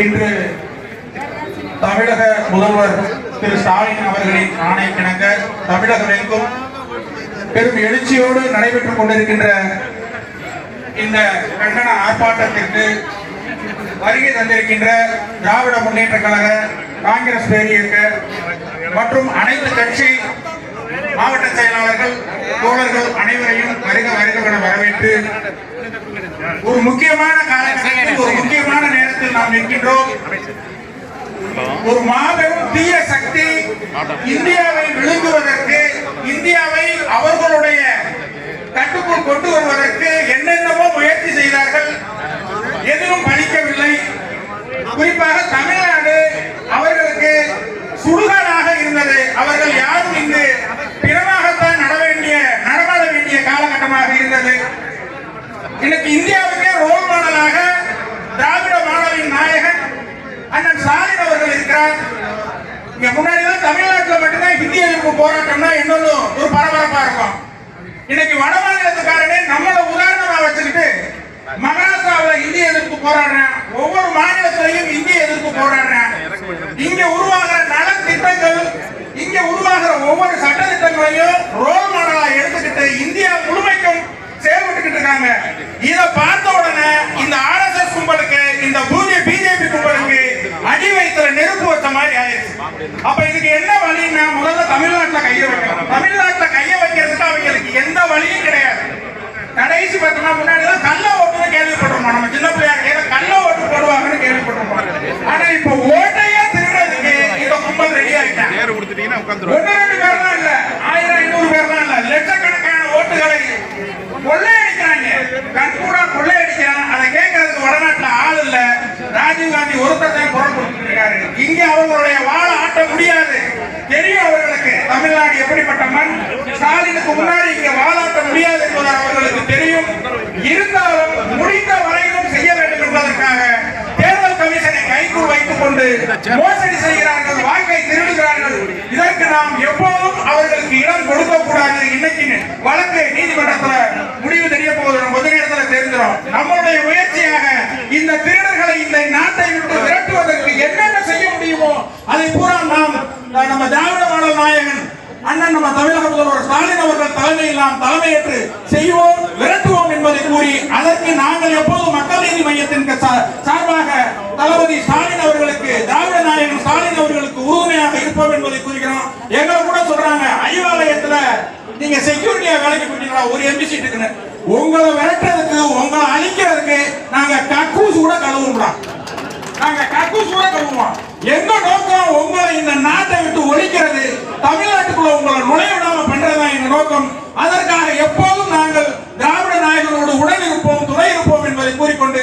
இன்று தமிழக முதல்வர் திரு ஸ்டாலின் அவர்களின் ஆணைக்கிணங்க தமிழகமெங்கும் பெரும் எழுச்சியோடு நடைபெற்றுக் கொண்டிருக்கின்ற இந்த கண்டன ஆர்ப்பாட்டத்திற்கு வருகை தந்திருக்கின்ற திராவிட முன்னேற்ற கழக, காங்கிரஸ் பேரியக்க மற்றும் அனைத்து கட்சி மாவட்ட செயலாளர்கள், தோழர்கள் அனைவரையும் வருக வருக வரவேற்று ஒரு முக்கியமான காலகட்டத்தில், ஒரு முக்கியமான நேரத்தில் நாம் நிற்கின்றோம். ஒரு மாபெரும் தீய சக்தி இந்தியாவை விழுங்குவதற்கு, இந்தியாவை அவர்களுடைய கட்டுக்குள் கொண்டு வருவதற்கு என்னென்னவோ முயற்சி செய்தார்கள். எதிலும் பலிக்கவில்லை. குறிப்பாக தமிழ்நாடு அவர்களுக்கு சுடுகாடாக இருந்தது. அவர்கள் யாரும் இங்கு பிணமாகத்தான் நடமாட வேண்டிய காலகட்டமாக இருந்தது. இன்னைக்கு இந்தியாவுக்கே ரோல் மாடலாக திராவிட மாடலின் நாயகன் அண்ணன் ஸ்டாலின் அவர்கள் இருக்கிறார். இங்க முன்னாடிதான் தமிழ்நாட்டில் மட்டும்தான் ஹிந்தி எதிர்ப்பு போராட்டம்னா இன்னொரு ஒரு பரபரப்பா இருக்கும். இன்னைக்கு வட மாநிலத்துக்காரனே நம்மள உதாரணமா வச்சுக்கிட்டு மகாராஷ்டிராவில் இந்தி எதிர்ப்பு போராடுறேன், ஒவ்வொரு மாநிலத்திலையும் இந்தி எதிர்ப்பு போராடுறேன். இங்க உருவாகிற நல திட்டங்கள், இங்க உருவாகிற ஒவ்வொரு சட்ட திட்டங்களையும் ரோல் மாடலா எடுத்துக்கிட்டு இந்தியா முழுமைக்கும் செயல்பட்டுக்கிட்டு இருக்காங்க. இதை பார்த்த உடனே இந்த RSS கும்பலுக்கு, இந்த பிஜேபி கும்பலுக்கு அடி வயிற்றுல நெருப்பு வச்ச மாதிரி ஆயிடுச்சு. அப்ப இதுக்கு என்ன வழின்னா, முதல்ல தமிழ்நாட்டுல கைய வைக்கணும். தமிழ்நாட்டுல கைய வைக்கிறதுக்கு அவங்களுக்கு எந்த வழியும் கிடையாது. கடைசி பார்த்தோம்னா முன்னாடிதான் கள்ள ஓட்டுன்னு கேள்விப்பட்டிருப்போம். நம்ம சின்ன பிள்ளையா இருக்க கள்ள ஓட்டு போடுவாங்கன்னு கேள்விப்பட்டிருப்போம். ஆனா இப்ப ஓட்டையா திருடுறதுக்கு இந்த கும்பல் ரெடி ஆயிட்டாங்க. 1-2 பேர்லாம் இல்ல, 1000-500 பேர்லாம் இல்ல, லட்சக்கணக்கான ஓட்டுகளை கொள்ளையடிக்கிறாங்க. கண்கூடா கொள்ளையடிக்கிறான். அதை கேட்கறதுக்கு வடநாட்டுல ஆள் இல்ல. ராஜீவ்காந்தி ஒருத்தர் தான் குரல் கொடுத்துட்டு இருக்காரு. இங்க அவர்களுடைய வாழ ஆட்ட முடியாது. தெரியும் அவர்களுக்கு தமிழ்நாடு எப்படிப்பட்ட மண். ஸ்டாலினுக்கு முன்னாடி இங்க வாழாட்ட முடியாது என்பது அவர்களுக்கு தெரியும். இருந்தாலும் முடிந்த வரையிலும் செய்ய வேண்டும் என்பதற்காக தேர்தல் கமிஷனை கைக்குள் வைத்துக் கொண்டு மோசடி செய்கிறார்கள், வாக்கை திருடுகிறார்கள். இதற்கு நாம் எப்போதும் அவர்களுக்கு இடம் கொடுக்க கூடாது. இன்னைக்கு வழக்கு நீதிமன்றத்தில் முடிவு தெரிய போகுது, கொஞ்ச நேரத்தில் தெரிஞ்சிடும். நம்மளுடைய முயற்சியாக இந்த திருடர்களை இந்த நாட்டை விட்டு விரட்டுவதற்கு என்னென்ன செய்ய முடியுமோ அதை பூரா நாம் நம்ம திராவிட மாடல் நாயகன் அண்ணன் நம்ம தமிழக முதல்வர் ஸ்டாலின் அவர்கள் தலைமையில் நாம் தலைமையேற்று செய்வோம், விரட்டுவோம் என்பதை கூறி, அதற்கு நாங்கள் எப்போதும் மக்கள் நீதி மையத்தின் சார்பாக தளபதி ஸ்டாலின் அவர்களுக்கு, திராவிட நாயகன் ஸ்டாலின் அவர்களுக்கு உறுதுணையாக இருப்போம் என்பதை கூறுகிறோம். எங்களை கூட சொல்றாங்க, அறிவாலயத்துல நீங்க செக்யூரிட்டியா வேலைக்கு போட்டீங்களா ஒரு எம்பி சீட்டுக்குன்னு. உங்களை விரட்டுறதுக்கு, உங்களை அழிக்கிறதுக்கு நாங்க கக்கூஸ் கூட கழுவுறோம். நாங்க கக்கூஸ் கூட கழுவுவோம். எங்க நோக்கம் உங்களை இந்த நாட்டை விட்டு ஒழிக்கிறது, தமிழ்நாட்டுக்குள்ள உங்களை நுழைய விடாம பண்றதுதான் எங்க நோக்கம். அதற்காக எப்போதும் நாங்கள் திராவிட நாயகனோடு உடன் இருப்போம், துணை இருப்போம் என்பதை கூறிக்கொண்டு